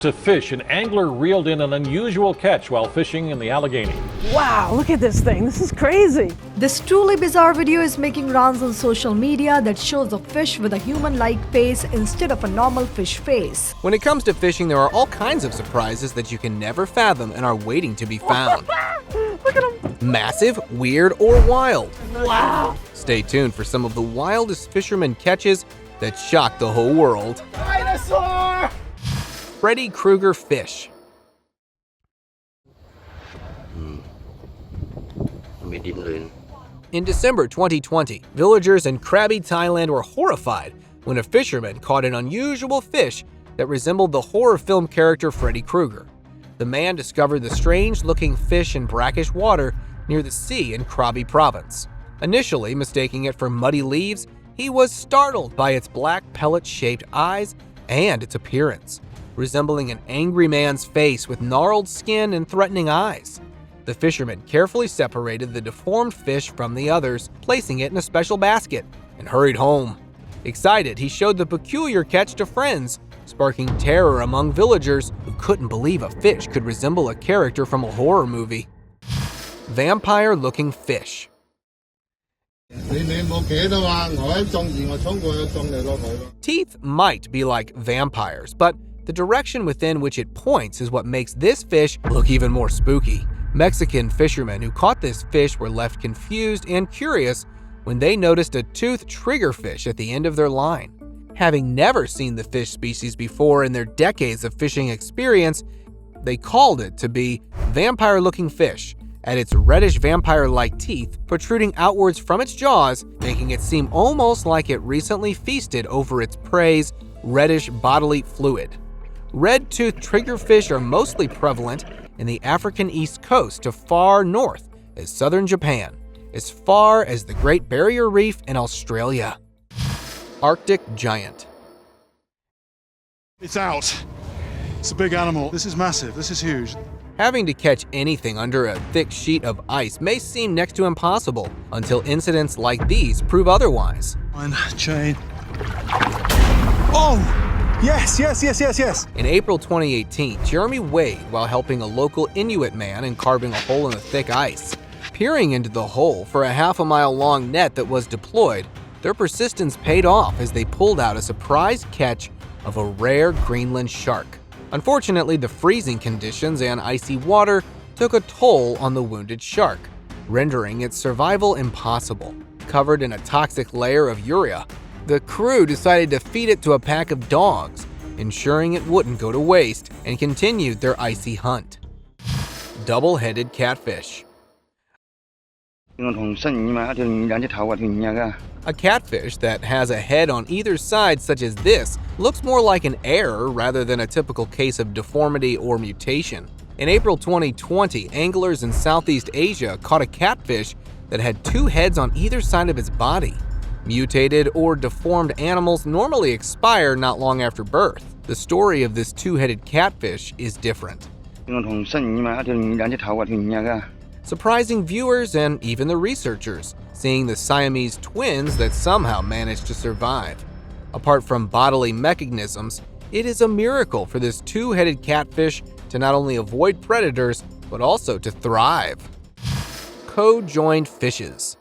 To fish, an angler reeled in an unusual catch while fishing in the Allegheny. Wow, look at this thing. This is crazy. This truly bizarre video is making rounds on social media that shows a fish with a human-like face instead of a normal fish face. When it comes to fishing, there are all kinds of surprises that you can never fathom and are waiting to be found. Look at him. Massive, weird, or wild. Wow. Stay tuned for some of the wildest fisherman catches that shock the whole world. Dinosaur! Freddy Krueger fish. In December 2020, villagers in Krabi, Thailand were horrified when a fisherman caught an unusual fish that resembled the horror film character Freddy Krueger. The man discovered the strange-looking fish in brackish water near the sea in Krabi province. Initially mistaking it for muddy leaves, he was startled by its black pellet-shaped eyes and its appearance, resembling an angry man's face with gnarled skin and threatening eyes. The fisherman carefully separated the deformed fish from the others, placing it in a special basket, and hurried home. Excited, he showed the peculiar catch to friends, sparking terror among villagers who couldn't believe a fish could resemble a character from a horror movie. Vampire-looking fish. Teeth might be like vampires, but the direction within which it points is what makes this fish look even more spooky. Mexican fishermen who caught this fish were left confused and curious when they noticed a toothed triggerfish at the end of their line. Having never seen the fish species before in their decades of fishing experience, they called it to be vampire-looking fish, at its reddish vampire-like teeth protruding outwards from its jaws, making it seem almost like it recently feasted over its prey's reddish bodily fluid. Red-toothed triggerfish are mostly prevalent in the African East Coast to far north as southern Japan, as far as the Great Barrier Reef in Australia. Arctic giant. It's out. It's a big animal. This is massive. This is huge. Having to catch anything under a thick sheet of ice may seem next to impossible until incidents like these prove otherwise. One chain. Oh! Yes. In April 2018, Jeremy Wade, while helping a local Inuit man in carving a hole in the thick ice. Peering into the hole for a half-a-mile-long net that was deployed, their persistence paid off as they pulled out a surprise catch of a rare Greenland shark. Unfortunately, the freezing conditions and icy water took a toll on the wounded shark, rendering its survival impossible. Covered in a toxic layer of urea, the crew decided to feed it to a pack of dogs, ensuring it wouldn't go to waste, and continued their icy hunt. Double-headed catfish. A catfish that has a head on either side such as this looks more like an error rather than a typical case of deformity or mutation. In April 2020, anglers in Southeast Asia caught a catfish that had two heads on either side of its body. Mutated or deformed animals normally expire not long after birth. The story of this two-headed catfish is different, surprising viewers and even the researchers, seeing the Siamese twins that somehow managed to survive. Apart from bodily mechanisms, it is a miracle for this two-headed catfish to not only avoid predators, but also to thrive. Co-joined fishes.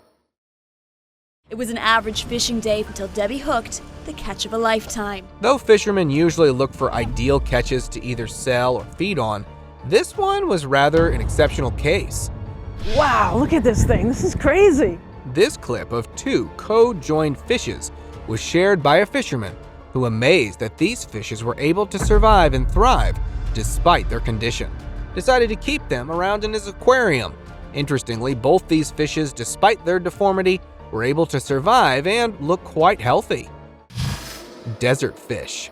It was an average fishing day until Debbie hooked the catch of a lifetime. Though fishermen usually look for ideal catches to either sell or feed on, this one was rather an exceptional case. Wow, look at this thing. This is crazy. This clip of two co-joined fishes was shared by a fisherman who, amazed that these fishes were able to survive and thrive despite their condition, decided to keep them around in his aquarium. Interestingly, both these fishes, despite their deformity, were able to survive and look quite healthy. Desert fish.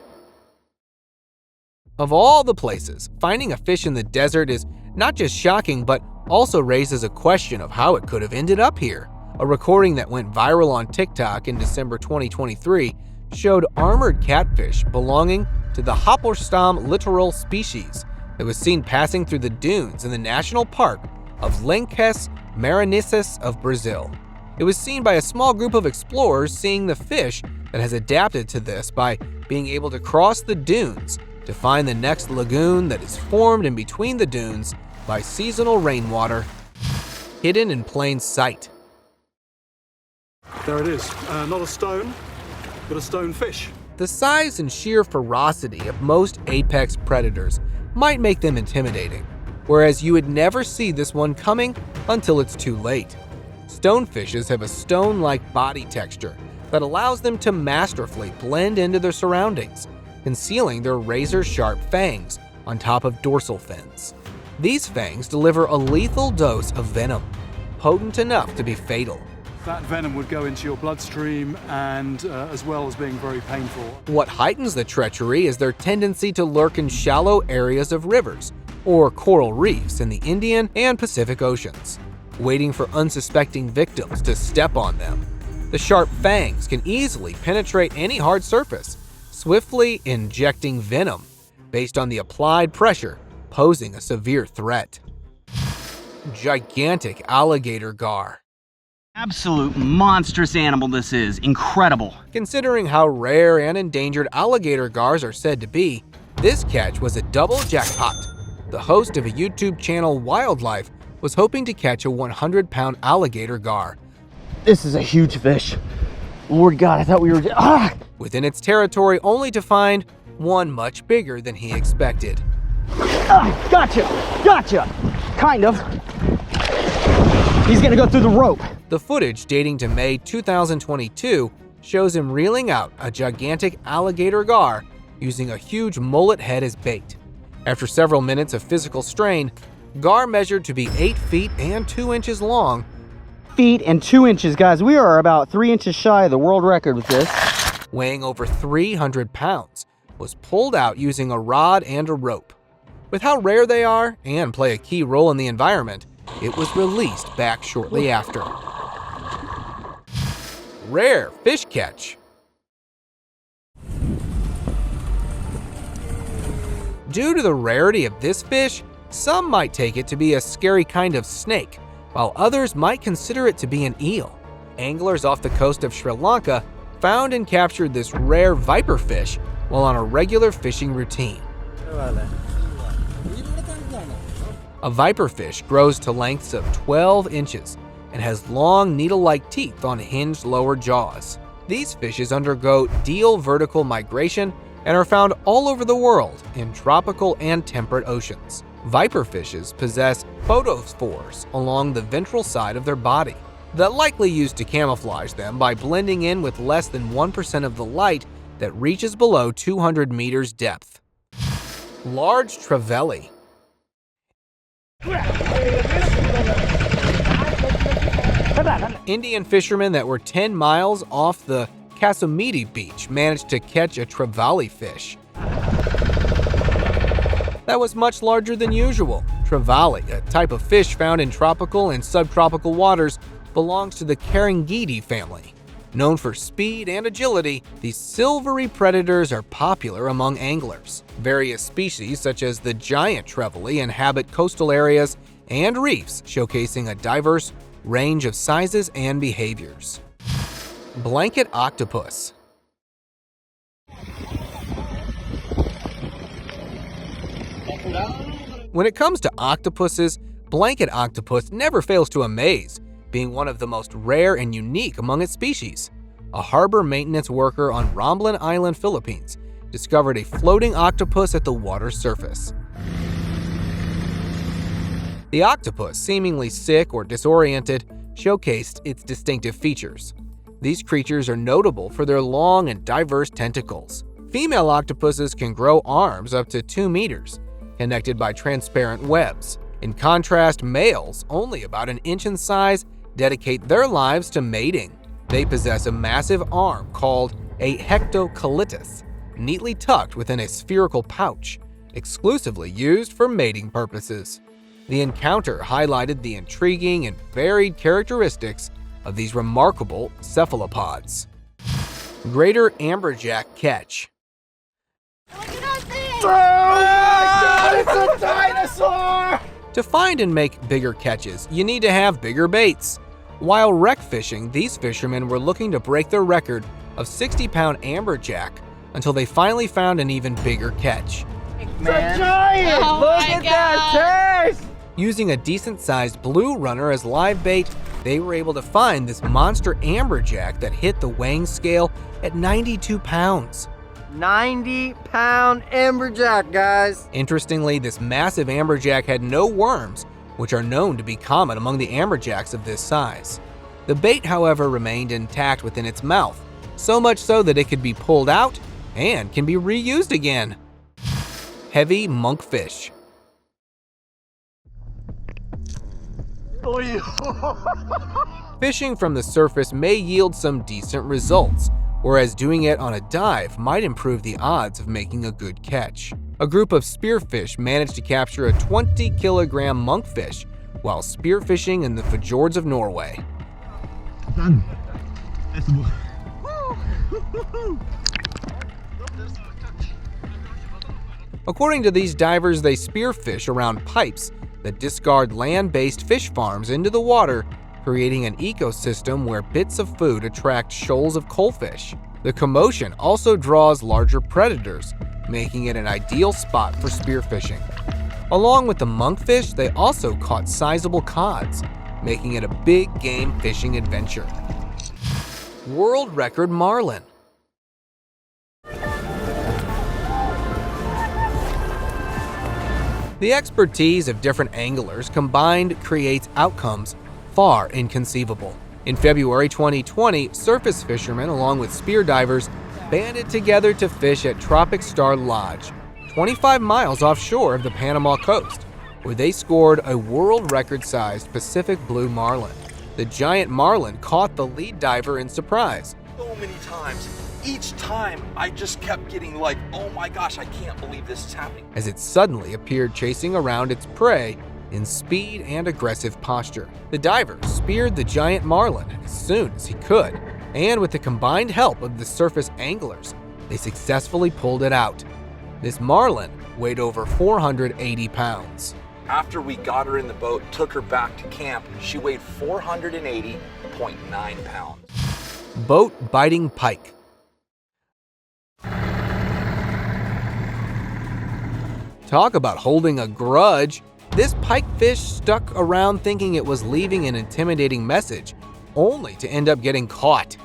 Of all the places, finding a fish in the desert is not just shocking, but also raises a question of how it could have ended up here. A recording that went viral on TikTok in December 2023 showed armored catfish belonging to the Hopperstam littoral species that was seen passing through the dunes in the national park of Lençóis Maranhenses of Brazil. It was seen by a small group of explorers seeing the fish that has adapted to this by being able to cross the dunes to find the next lagoon that is formed in between the dunes by seasonal rainwater, hidden in plain sight. There it is. Not a stone, but a stone fish. The size and sheer ferocity of most apex predators might make them intimidating, whereas you would never see this one coming until it's too late. Stonefishes have a stone-like body texture that allows them to masterfully blend into their surroundings, concealing their razor-sharp fangs on top of dorsal fins. These fangs deliver a lethal dose of venom, potent enough to be fatal. That venom would go into your bloodstream and as well as being very painful. What heightens the treachery is their tendency to lurk in shallow areas of rivers or coral reefs in the Indian and Pacific Oceans, waiting for unsuspecting victims to step on them. The sharp fangs can easily penetrate any hard surface, swiftly injecting venom based on the applied pressure, posing a severe threat. Gigantic alligator gar. Absolute monstrous animal this is. Incredible. Considering how rare and endangered alligator gars are said to be, this catch was a double jackpot. The host of a YouTube channel, Wildlife, was hoping to catch a 100-pound alligator gar. This is a huge fish. Lord God, I thought we were... Within its territory, only to find one much bigger than he expected. Gotcha! Kind of. He's gonna go through the rope. The footage, dating to May 2022, shows him reeling out a gigantic alligator gar using a huge mullet head as bait. After several minutes of physical strain, gar measured to be 8 feet and 2 inches long. Feet and 2 inches, guys. We are about 3 inches shy of the world record with this. Weighing over 300 pounds, was pulled out using a rod and a rope. With how rare they are and play a key role in the environment, it was released back shortly after. Rare fish catch. Due to the rarity of this fish, some might take it to be a scary kind of snake, while others might consider it to be an eel. Anglers off the coast of Sri Lanka found and captured this rare viper fish while on a regular fishing routine. A viperfish grows to lengths of 12 inches and has long needle-like teeth on hinged lower jaws. These fishes undergo diel vertical migration and are found all over the world in tropical and temperate oceans. Viperfishes possess photophores along the ventral side of their body that likely used to camouflage them by blending in with less than 1% of the light that reaches below 200 meters depth. Large trevally. Indian fishermen that were 10 miles off the Kasumiti beach managed to catch a trevally fish that was much larger than usual. Trevally, a type of fish found in tropical and subtropical waters, belongs to the Carangidae family. Known for speed and agility, these silvery predators are popular among anglers. Various species, such as the giant trevally, inhabit coastal areas and reefs, showcasing a diverse range of sizes and behaviors. Blanket octopus. When it comes to octopuses, blanket octopus never fails to amaze, being one of the most rare and unique among its species. A harbor maintenance worker on Romblon Island, Philippines, discovered a floating octopus at the water's surface. The octopus, seemingly sick or disoriented, showcased its distinctive features. These creatures are notable for their long and diverse tentacles. Female octopuses can grow arms up to 2 meters, connected by transparent webs. In contrast, males, only about 1 inch in size, dedicate their lives to mating. They possess a massive arm called a hectocolitis, neatly tucked within a spherical pouch, exclusively used for mating purposes. The encounter highlighted the intriguing and varied characteristics of these remarkable cephalopods. Greater amberjack catch. Oh my God, it's a dinosaur! To find and make bigger catches, you need to have bigger baits. While wreck fishing, these fishermen were looking to break their record of 60-pound amberjack until they finally found an even bigger catch. Man. Giant! Oh Look my at that taste! Using a decent-sized blue runner as live bait, they were able to find this monster amberjack that hit the weighing scale at 92 pounds. 90-pound amberjack, guys. Interestingly, this massive amberjack had no worms, which are known to be common among the amberjacks of this size. The bait, however, remained intact within its mouth, so much so that it could be pulled out and can be reused again. Heavy monkfish. Fishing from the surface may yield some decent results, whereas doing it on a dive might improve the odds of making a good catch. A group of spearfish managed to capture a 20-kilogram monkfish while spearfishing in the fjords of Norway. According to these divers, they spearfish around pipes that discard land-based fish farms into the water, creating an ecosystem where bits of food attract shoals of coalfish. The commotion also draws larger predators, making it an ideal spot for spearfishing. Along with the monkfish, they also caught sizable cods, making it a big game fishing adventure. World record marlin. The expertise of different anglers combined creates outcomes far inconceivable. In February 2020, surface fishermen along with spear divers banded together to fish at Tropic Star Lodge, 25 miles offshore of the Panama coast, where they scored a world record-sized Pacific blue marlin. The giant marlin caught the lead diver in surprise. So many times. Each time I just kept getting like, oh my gosh, I can't believe this is happening. As it suddenly appeared chasing around its prey in speed and aggressive posture. The diver speared the giant marlin as soon as he could, and with the combined help of the surface anglers, they successfully pulled it out. This marlin weighed over 480 pounds. After we got her in the boat, took her back to camp, she weighed 480.9 pounds. Boat biting pike. Talk about holding a grudge. This pikefish stuck around thinking it was leaving an intimidating message, only to end up getting caught.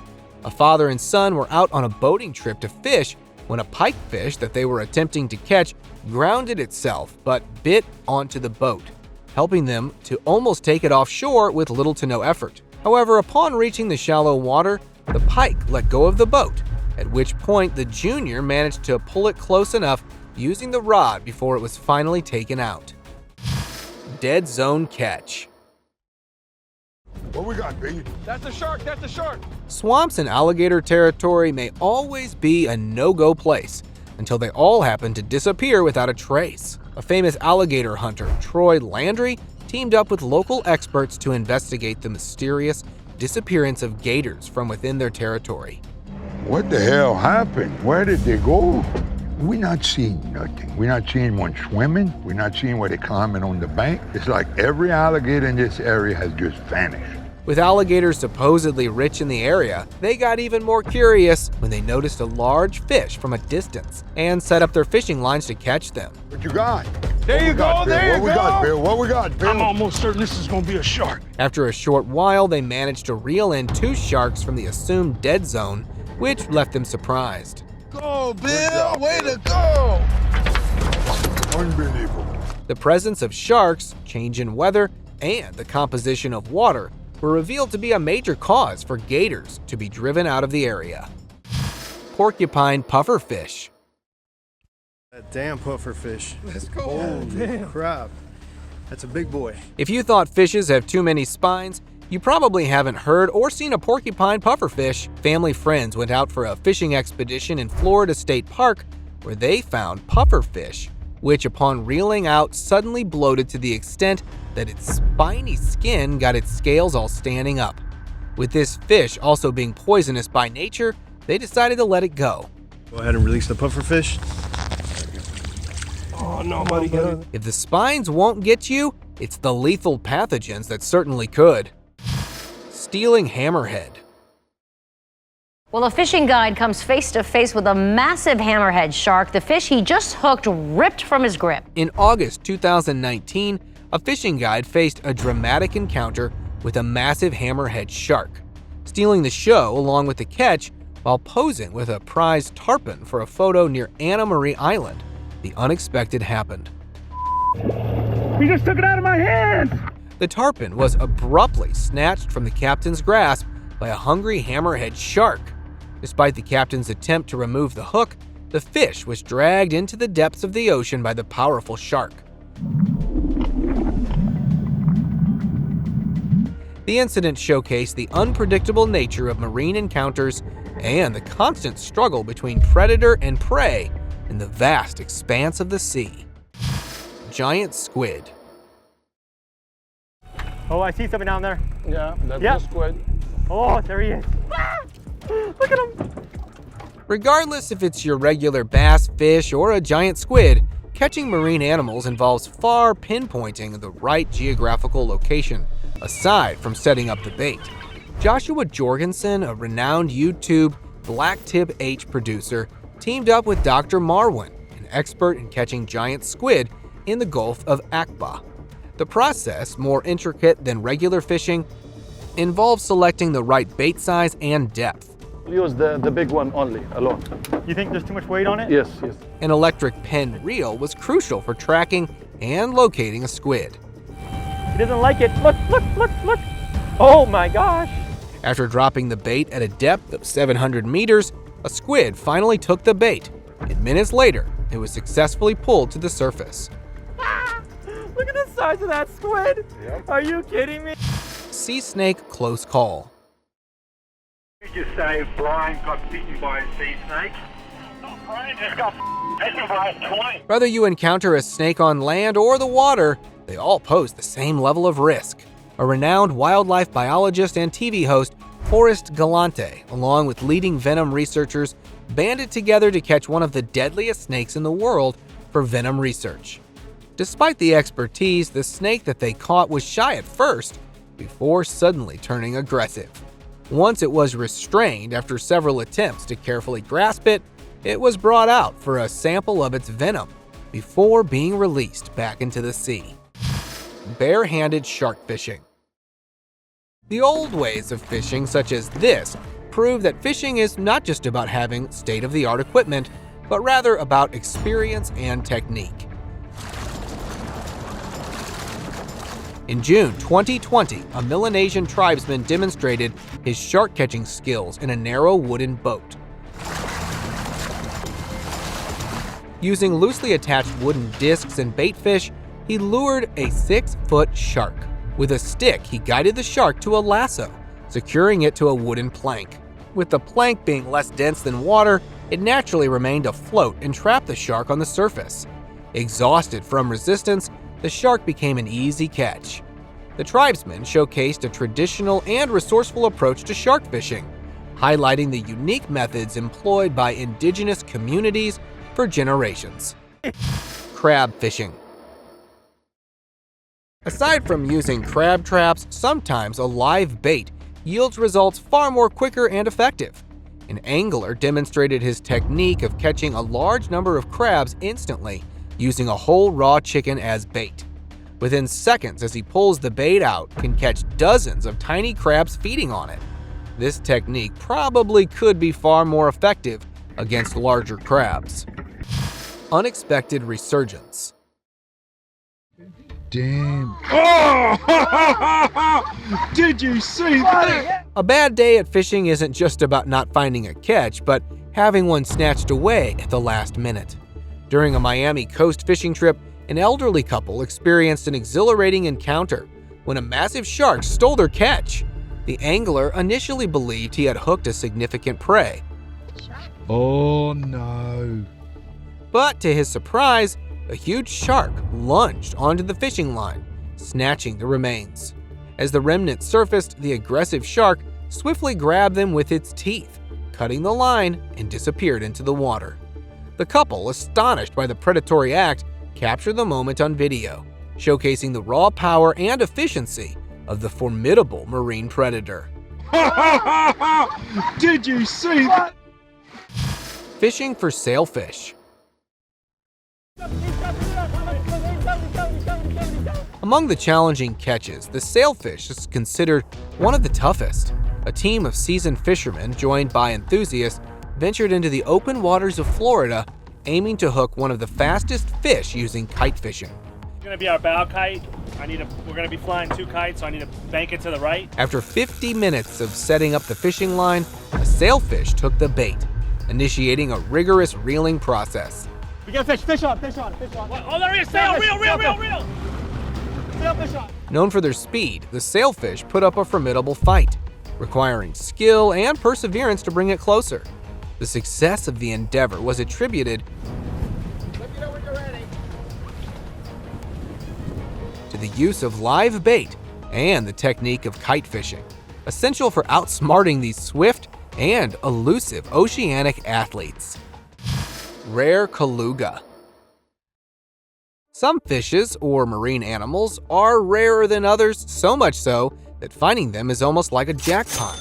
A father and son were out on a boating trip to fish when a pikefish that they were attempting to catch grounded itself but bit onto the boat, helping them to almost take it offshore with little to no effort. However, upon reaching the shallow water, the pike let go of the boat, at which point the junior managed to pull it close enough using the rod before it was finally taken out. Dead zone catch. What we got, baby? That's a shark, that's a shark. Swamps and alligator territory may always be a no-go place until they all happen to disappear without a trace. A famous alligator hunter, Troy Landry, teamed up with local experts to investigate the mysterious disappearance of gators from within their territory. What the hell happened? Where did they go? We're not seeing nothing. We're not seeing one swimming. We're not seeing where they're climbing on the bank. It's like every alligator in this area has just vanished. With alligators supposedly rich in the area, they got even more curious when they noticed a large fish from a distance and set up their fishing lines to catch them. What you got? There you go, there you go. What we got, Bill? What we got, Bill? I'm almost certain this is gonna be a shark. After a short while, they managed to reel in 2 sharks from the assumed dead zone, which left them surprised. Go, Bill! Way to go! Unbelievable. The presence of sharks, change in weather, and the composition of water were revealed to be a major cause for gators to be driven out of the area. Porcupine pufferfish. That damn pufferfish. Let's go. Holy crap. That's a big boy. If you thought fishes have too many spines, you probably haven't heard or seen a porcupine pufferfish. Family friends went out for a fishing expedition in Florida State Park where they found pufferfish, which upon reeling out suddenly bloated to the extent that its spiny skin got its scales all standing up. With this fish also being poisonous by nature, they decided to let it go. Go ahead and release the pufferfish. Oh no, buddy. If the spines won't get you, it's the lethal pathogens that certainly could. Stealing hammerhead. Well, a fishing guide comes face to face with a massive hammerhead shark. The fish he just hooked ripped from his grip. In August 2019, a fishing guide faced a dramatic encounter with a massive hammerhead shark, stealing the show along with the catch while posing with a prize tarpon for a photo near Anna Marie Island. The unexpected happened. He just took it out of my hands! The tarpon was abruptly snatched from the captain's grasp by a hungry hammerhead shark. Despite the captain's attempt to remove the hook, the fish was dragged into the depths of the ocean by the powerful shark. The incident showcased the unpredictable nature of marine encounters and the constant struggle between predator and prey in the vast expanse of the sea. Giant squid. Oh, I see something down there. Yeah, that's the squid. Oh, there he is. Ah! Look at him. Regardless if it's your regular bass, fish, or a giant squid, catching marine animals involves far pinpointing the right geographical location, aside from setting up the bait. Joshua Jorgensen, a renowned YouTube Black Tip H producer, teamed up with Dr. Marwin, an expert in catching giant squid in the Gulf of Aqaba. The process, more intricate than regular fishing, involves selecting the right bait size and depth. Use the big one only, alone. You think there's too much weight on it? Yes, yes. An electric pen reel was crucial for tracking and locating a squid. He doesn't like it. Look, look, look, look. Oh my gosh. After dropping the bait at a depth of 700 meters, a squid finally took the bait, and minutes later, it was successfully pulled to the surface. Look at the size of that squid. Yep. Are you kidding me? Sea snake close call. Did you say Brian got bitten by a sea snake? No, Brian just got bitten by a twine. Whether you encounter a snake on land or the water, they all pose the same level of risk. A renowned wildlife biologist and TV host, Forrest Galante, along with leading venom researchers, banded together to catch one of the deadliest snakes in the world for venom research. Despite the expertise, the snake that they caught was shy at first, before suddenly turning aggressive. Once it was restrained after several attempts to carefully grasp it, it was brought out for a sample of its venom before being released back into the sea. Bare-handed shark fishing. The old ways of fishing, such as this, prove that fishing is not just about having state-of-the-art equipment, but rather about experience and technique. In June 2020, a Melanesian tribesman demonstrated his shark-catching skills in a narrow wooden boat. Using loosely attached wooden discs and bait fish, he lured a 6-foot shark. With a stick, he guided the shark to a lasso, securing it to a wooden plank. With the plank being less dense than water, it naturally remained afloat and trapped the shark on the surface. Exhausted from resistance, the shark became an easy catch. The tribesmen showcased a traditional and resourceful approach to shark fishing, highlighting the unique methods employed by indigenous communities for generations. Crab fishing. Aside from using crab traps, sometimes a live bait yields results far more quicker and effective. An angler demonstrated his technique of catching a large number of crabs instantly, using a whole raw chicken as bait. Within seconds, as he pulls the bait out, can catch dozens of tiny crabs feeding on it. This technique probably could be far more effective against larger crabs. Unexpected resurgence. Damn. Oh! Did you see that? A bad day at fishing isn't just about not finding a catch, but having one snatched away at the last minute. During a Miami coast fishing trip, an elderly couple experienced an exhilarating encounter when a massive shark stole their catch. The angler initially believed he had hooked a significant prey. Oh no. But to his surprise, a huge shark lunged onto the fishing line, snatching the remains. As the remnants surfaced, the aggressive shark swiftly grabbed them with its teeth, cutting the line, and disappeared into the water. The couple, astonished by the predatory act, captured the moment on video, showcasing the raw power and efficiency of the formidable marine predator. Did you see that? Fishing for sailfish. Among the challenging catches, the sailfish is considered one of the toughest. A team of seasoned fishermen, joined by enthusiasts, ventured into the open waters of Florida, aiming to hook one of the fastest fish using kite fishing. It's gonna be our bow kite. We're gonna be flying 2 kites, so I need to bank it to the right. After 50 minutes of setting up the fishing line, a sailfish took the bait, initiating a rigorous reeling process. We got fish on. What? Oh, there he is, sail, reel. Sail, fish on. Known for their speed, the sailfish put up a formidable fight, requiring skill and perseverance to bring it closer. The success of the endeavor was attributed to the use of live bait and the technique of kite fishing, essential for outsmarting these swift and elusive oceanic athletes. Rare Kaluga. Some fishes or marine animals are rarer than others, so much so that finding them is almost like a jackpot.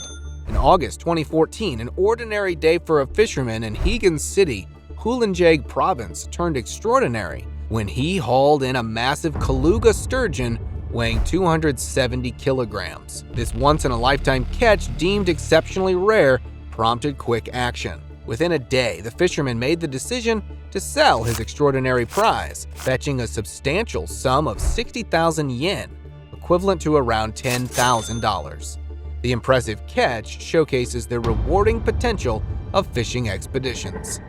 In August 2014, an ordinary day for a fisherman in Hegan City, Hulanjag province, turned extraordinary when he hauled in a massive Kaluga sturgeon weighing 270 kilograms. This once-in-a-lifetime catch, deemed exceptionally rare, prompted quick action. Within a day, the fisherman made the decision to sell his extraordinary prize, fetching a substantial sum of 60,000 yen, equivalent to around $10,000. The impressive catch showcases the rewarding potential of fishing expeditions.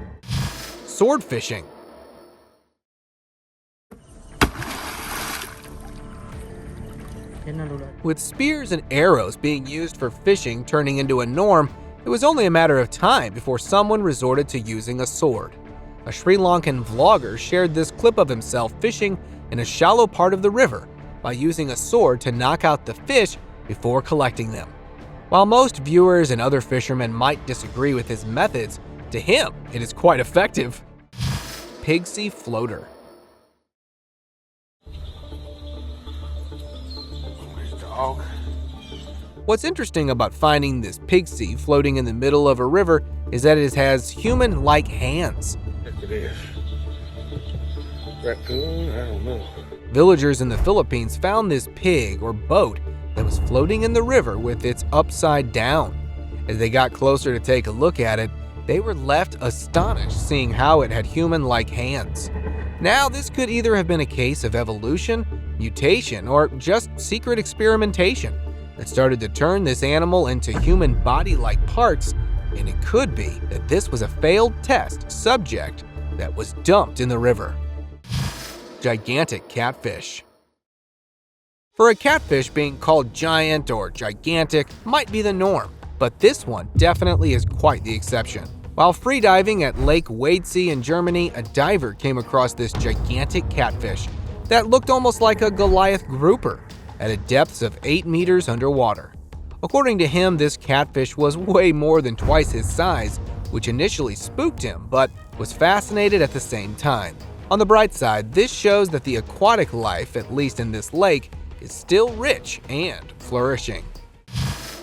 Sword fishing. With spears and arrows being used for fishing turning into a norm, it was only a matter of time before someone resorted to using a sword. A Sri Lankan vlogger shared this clip of himself fishing in a shallow part of the river by using a sword to knock out the fish before collecting them. While most viewers and other fishermen might disagree with his methods, to him it is quite effective. Pig sea floater. What's interesting about finding this pig sea floating in the middle of a river is that it has human-like hands. Look at this. Raccoon? I don't know. Villagers in the Philippines found this pig or boat that was floating in the river with its upside down. As they got closer to take a look at it, they were left astonished seeing how it had human-like hands. Now, this could either have been a case of evolution, mutation, or just secret experimentation that started to turn this animal into human body-like parts, and it could be that this was a failed test subject that was dumped in the river. Gigantic catfish. For a catfish, being called giant or gigantic might be the norm, but this one definitely is quite the exception. While freediving at Lake Wadesee in Germany, a diver came across this gigantic catfish that looked almost like a Goliath grouper at a depth of 8 meters underwater. According to him, this catfish was way more than twice his size, which initially spooked him, but was fascinated at the same time. On the bright side, this shows that the aquatic life, at least in this lake, is still rich and flourishing.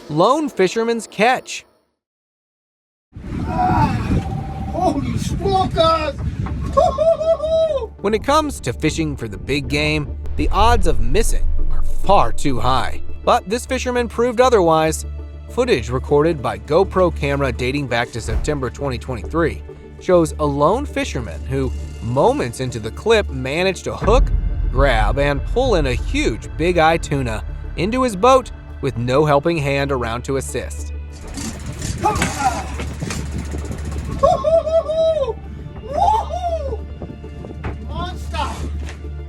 Lone fisherman's catch. Holy smokers! When it comes to fishing for the big game, the odds of missing are far too high. But this fisherman proved otherwise. Footage recorded by GoPro camera dating back to September 2023 shows a lone fisherman who, moments into the clip, managed to hook, grab, and pull in a huge big-eye tuna into his boat with no helping hand around to assist.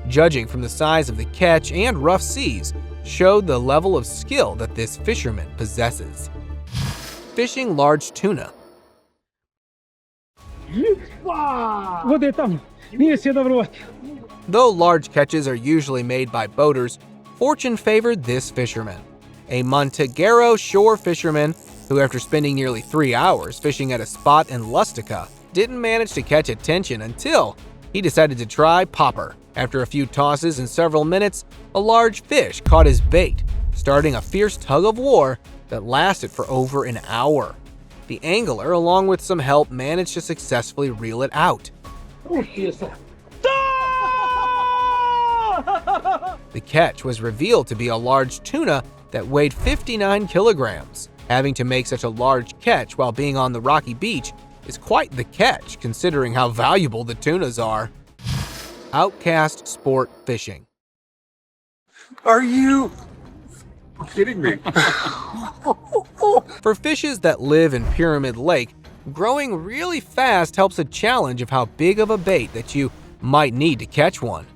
Judging from the size of the catch and rough seas, showed the level of skill that this fisherman possesses. Fishing large tuna. Though large catches are usually made by boaters, fortune favored this fisherman, a Montegero shore fisherman who, after spending nearly 3 hours fishing at a spot in Lustica, didn't manage to catch attention until he decided to try popper. After a few tosses and several minutes, a large fish caught his bait, starting a fierce tug of war that lasted for over an hour. The angler, along with some help, managed to successfully reel it out. The catch was revealed to be a large tuna that weighed 59 kilograms. Having to make such a large catch while being on the rocky beach is quite the catch, considering how valuable the tunas are. Outcast sport fishing. Are you kidding me? For fishes that live in Pyramid Lake, growing really fast helps a challenge of how big of a bait that you might need to catch one.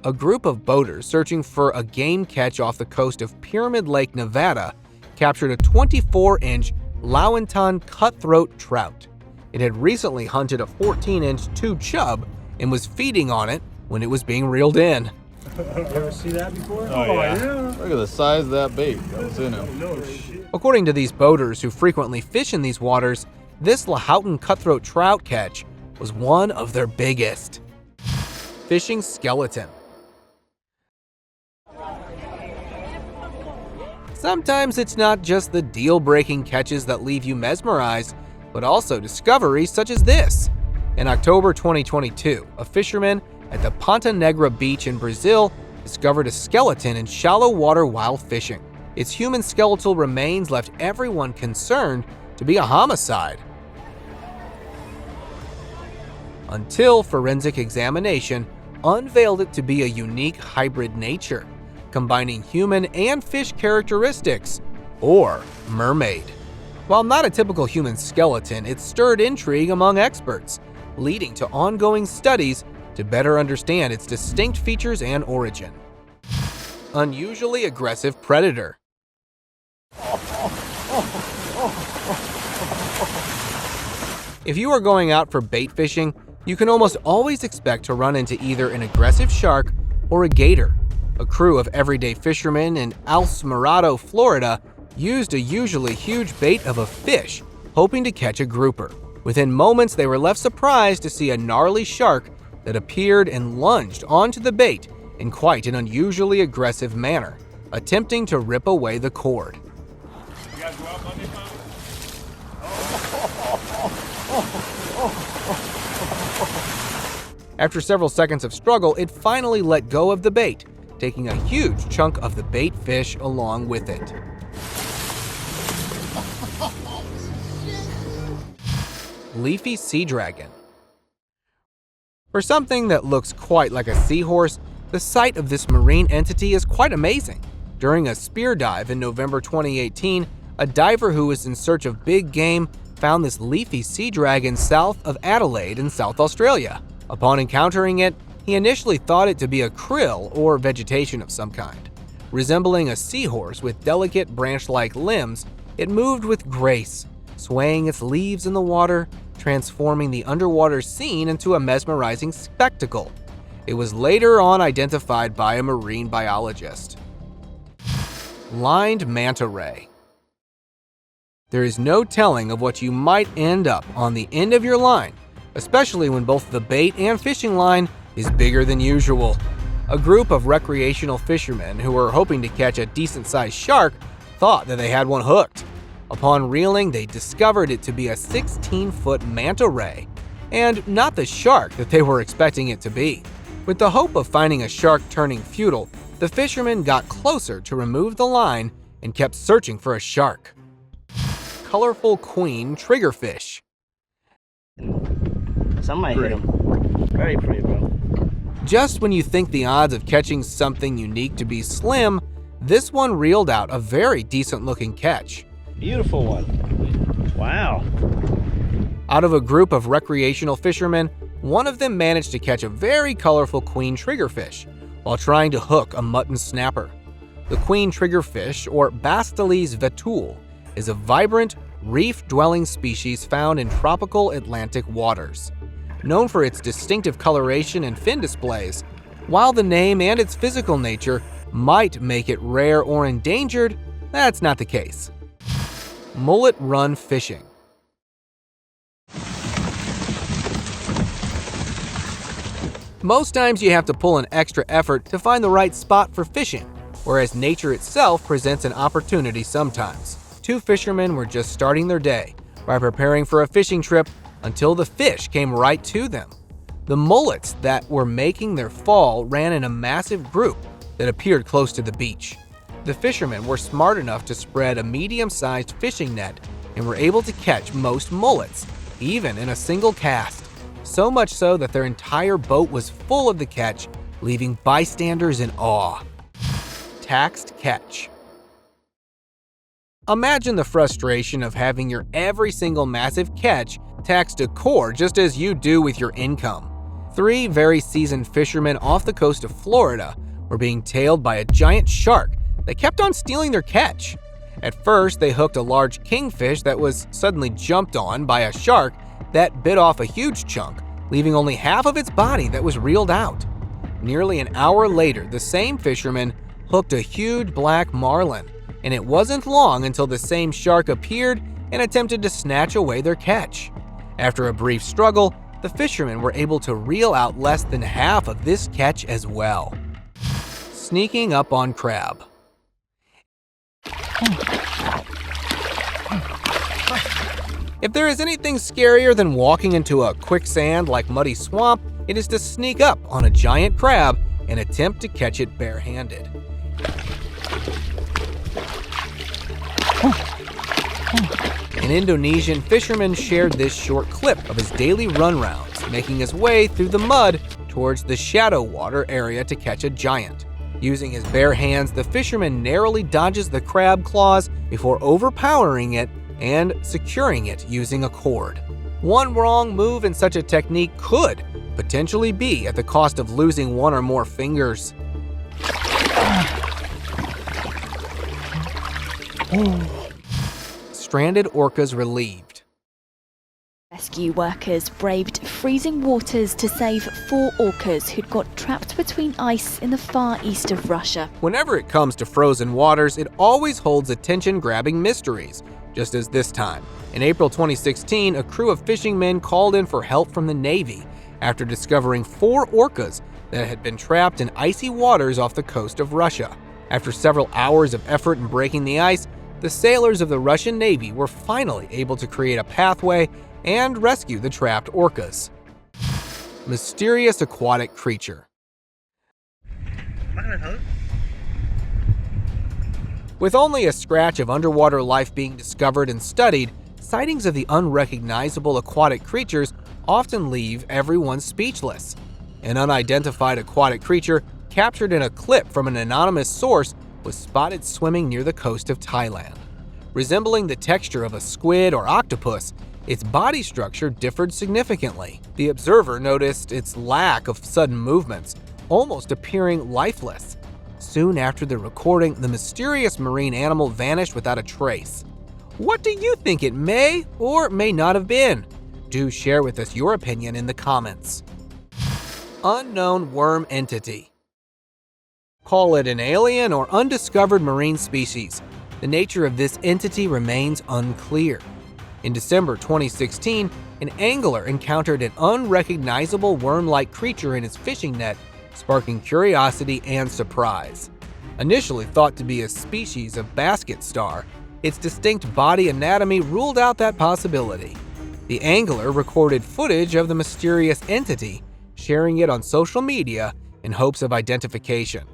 A group of boaters searching for a game catch off the coast of Pyramid Lake, Nevada, captured a 24-inch Lowonton cutthroat trout. It had recently hunted a 14-inch 2 chub and was feeding on it when it was being reeled in. You ever see that before? Oh, yeah. Look at the size of that bait that was in him. No shit. According to these boaters who frequently fish in these waters, this Lowonton cutthroat trout catch was one of their biggest. Fishing skeleton. Sometimes it's not just the deal-breaking catches that leave you mesmerized, but also discoveries such as this. In October 2022, a fisherman at the Ponta Negra beach in Brazil discovered a skeleton in shallow water while fishing. Its human skeletal remains left everyone concerned to be a homicide, until forensic examination unveiled it to be a unique hybrid nature, combining human and fish characteristics, or mermaid. While not a typical human skeleton, it stirred intrigue among experts, leading to ongoing studies to better understand its distinct features and origin. Unusually aggressive predator. If you are going out for bait fishing, you can almost always expect to run into either an aggressive shark or a gator. A crew of everyday fishermen in Alsmerado, Florida, used a usually huge bait of a fish, hoping to catch a grouper. Within moments, they were left surprised to see a gnarly shark that appeared and lunged onto the bait in quite an unusually aggressive manner, attempting to rip away the cord. You guys go out Monday, After several seconds of struggle, it finally let go of the bait, taking a huge chunk of the bait fish along with it. Leafy sea dragon. For something that looks quite like a seahorse, the sight of this marine entity is quite amazing. During a spear dive in November 2018, a diver who was in search of big game found this leafy sea dragon south of Adelaide in South Australia. Upon encountering it, he initially thought it to be a krill or vegetation of some kind. Resembling a seahorse with delicate branch-like limbs, it moved with grace, swaying its leaves in the water, transforming the underwater scene into a mesmerizing spectacle. It was later on identified by a marine biologist. Lined manta ray. There is no telling of what you might end up on the end of your line, especially when both the bait and fishing line is bigger than usual. A group of recreational fishermen who were hoping to catch a decent-sized shark thought that they had one hooked. Upon reeling, they discovered it to be a 16-foot manta ray, and not the shark that they were expecting it to be. With the hope of finding a shark turning futile, the fishermen got closer to remove the line and kept searching for a shark. Colorful queen triggerfish. Somebody hit him. Very pretty, bro. Just when you think the odds of catching something unique to be slim, this one reeled out a very decent-looking catch. Beautiful one. Wow. Out of a group of recreational fishermen, one of them managed to catch a very colorful queen triggerfish while trying to hook a mutton snapper. The queen triggerfish, or Bastalis vetul, is a vibrant, reef-dwelling species found in tropical Atlantic waters. Known for its distinctive coloration and fin displays, while the name and its physical nature might make it rare or endangered, that's not the case. Mullet run fishing. Most times you have to pull an extra effort to find the right spot for fishing, whereas nature itself presents an opportunity sometimes. Two fishermen were just starting their day by preparing for a fishing trip until the fish came right to them. The mullets that were making their fall ran in a massive group that appeared close to the beach. The fishermen were smart enough to spread a medium-sized fishing net and were able to catch most mullets, even in a single cast. So much so that their entire boat was full of the catch, leaving bystanders in awe. Taxed catch. Imagine the frustration of having your every single massive catch taxed a core just as you do with your income. Three very seasoned fishermen off the coast of Florida were being tailed by a giant shark that kept on stealing their catch. At first, they hooked a large kingfish that was suddenly jumped on by a shark that bit off a huge chunk, leaving only half of its body that was reeled out. Nearly an hour later, the same fisherman hooked a huge black marlin, and it wasn't long until the same shark appeared and attempted to snatch away their catch. After a brief struggle, the fishermen were able to reel out less than half of this catch as well. Sneaking up on crab. If there is anything scarier than walking into a quicksand like muddy swamp, it is to sneak up on a giant crab and attempt to catch it barehanded. An Indonesian fisherman shared this short clip of his daily run rounds, making his way through the mud towards the shadow water area to catch a giant. Using his bare hands, the fisherman narrowly dodges the crab claws before overpowering it and securing it using a cord. One wrong move in such a technique could potentially be at the cost of losing one or more fingers. Stranded orcas relieved. Rescue workers braved freezing waters to save 4 orcas who'd got trapped between ice in the far east of Russia. Whenever it comes to frozen waters, it always holds attention-grabbing mysteries, just as this time. In April 2016, a crew of fishing men called in for help from the Navy after discovering 4 orcas that had been trapped in icy waters off the coast of Russia. After several hours of effort in breaking the ice, the sailors of the Russian Navy were finally able to create a pathway and rescue the trapped orcas. Mysterious aquatic creature. With only a scratch of underwater life being discovered and studied, sightings of the unrecognizable aquatic creatures often leave everyone speechless. An unidentified aquatic creature captured in a clip from an anonymous source was spotted swimming near the coast of Thailand. Resembling the texture of a squid or octopus, its body structure differed significantly. The observer noticed its lack of sudden movements, almost appearing lifeless. Soon after the recording, the mysterious marine animal vanished without a trace. What do you think it may or may not have been? Do share with us your opinion in the comments. Unknown worm entity. Call it an alien or undiscovered marine species, the nature of this entity remains unclear. In December 2016, an angler encountered an unrecognizable worm-like creature in his fishing net, sparking curiosity and surprise. Initially thought to be a species of basket star, its distinct body anatomy ruled out that possibility. The angler recorded footage of the mysterious entity, sharing it on social media in hopes of identification.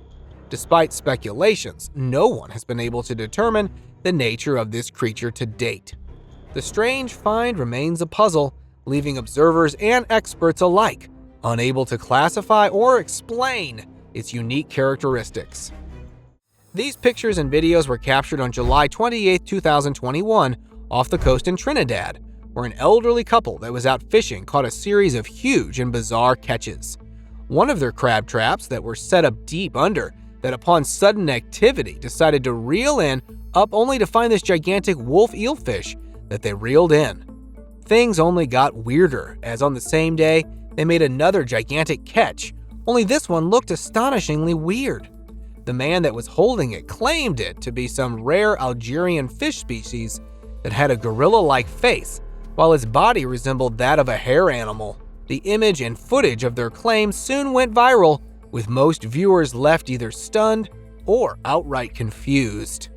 Despite speculations, no one has been able to determine the nature of this creature to date. The strange find remains a puzzle, leaving observers and experts alike unable to classify or explain its unique characteristics. These pictures and videos were captured on July 28, 2021, off the coast in Trinidad, where an elderly couple that was out fishing caught a series of huge and bizarre catches. One of their crab traps that were set up deep under that upon sudden activity decided to reel in up only to find this gigantic wolf eelfish that they reeled in. Things only got weirder as on the same day they made another gigantic catch, only this one looked astonishingly weird. The man that was holding it claimed it to be some rare Algerian fish species that had a gorilla-like face, while its body resembled that of a hare animal. The image and footage of their claim soon went viral, with most viewers left either stunned or outright confused.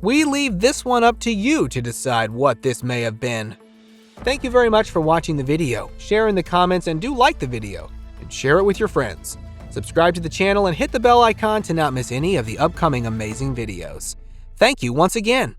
We leave this one up to you to decide what this may have been. Thank you very much for watching the video. Share in the comments and do like the video and share it with your friends. Subscribe to the channel and hit the bell icon to not miss any of the upcoming amazing videos. Thank you once again.